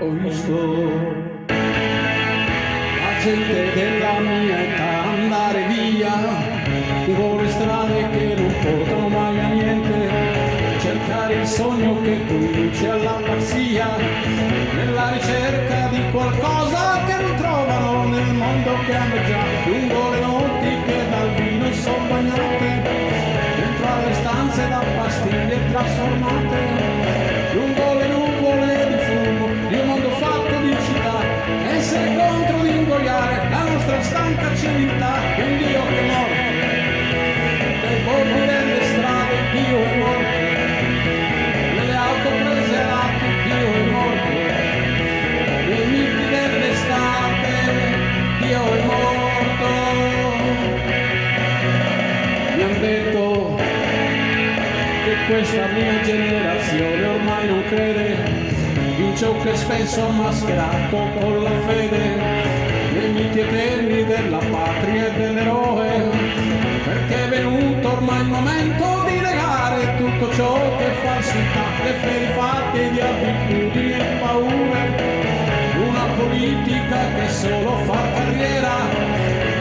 Ho visto la gente della mia età andare via con le strade che non portano mai a niente, cercare il sogno che conduce alla pazzia, nella ricerca di qualcosa che non trovano nel mondo che hanno già, lungo le notti che dal vino sono bagnate, dentro alle stanze da pastiglie trasformate, lungo le nuvole di fumo di un mondo fatto di città, essere contro di ingoiare la nostra stanca civiltà, un Dio che è morto, dai bordi delle strade Dio è morto, nelle auto prese a lati Dio è morto, nei miti dell'estate Dio è morto. Mi han detto che questa mia generazione ormai non crede in ciò che spesso ha mascherato con la fede nei miti eterni della patria e dell'eroe, perché è venuto ormai il momento di negare tutto ciò che è falsità, le fedi fatte di abitudini e paure, una politica che solo fa carriera,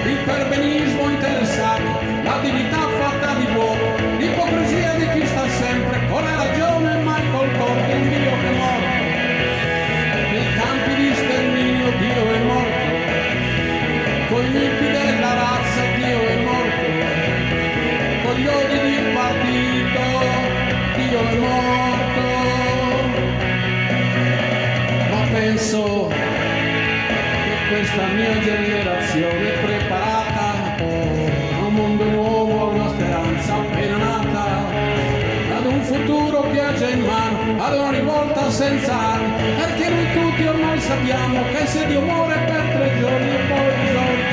il perbenismo interessato, la dignità fatta di vuoto, l'ipocrisia di chi sta sempre con la ragione e mai col torto, un Dio che è morto, nei campi di sterminio Dio è morto, coi miti della razza Dio è morto, con gli odi di partito Dio è morto. Ma penso che questa mia generazione è preparata a un mondo nuovo, a una speranza appena nata, ad un futuro che ha già in mano, ad una rivolta senza armi, perché noi tutti ormai sappiamo che se Dio muore per 3 giorni e poi giorni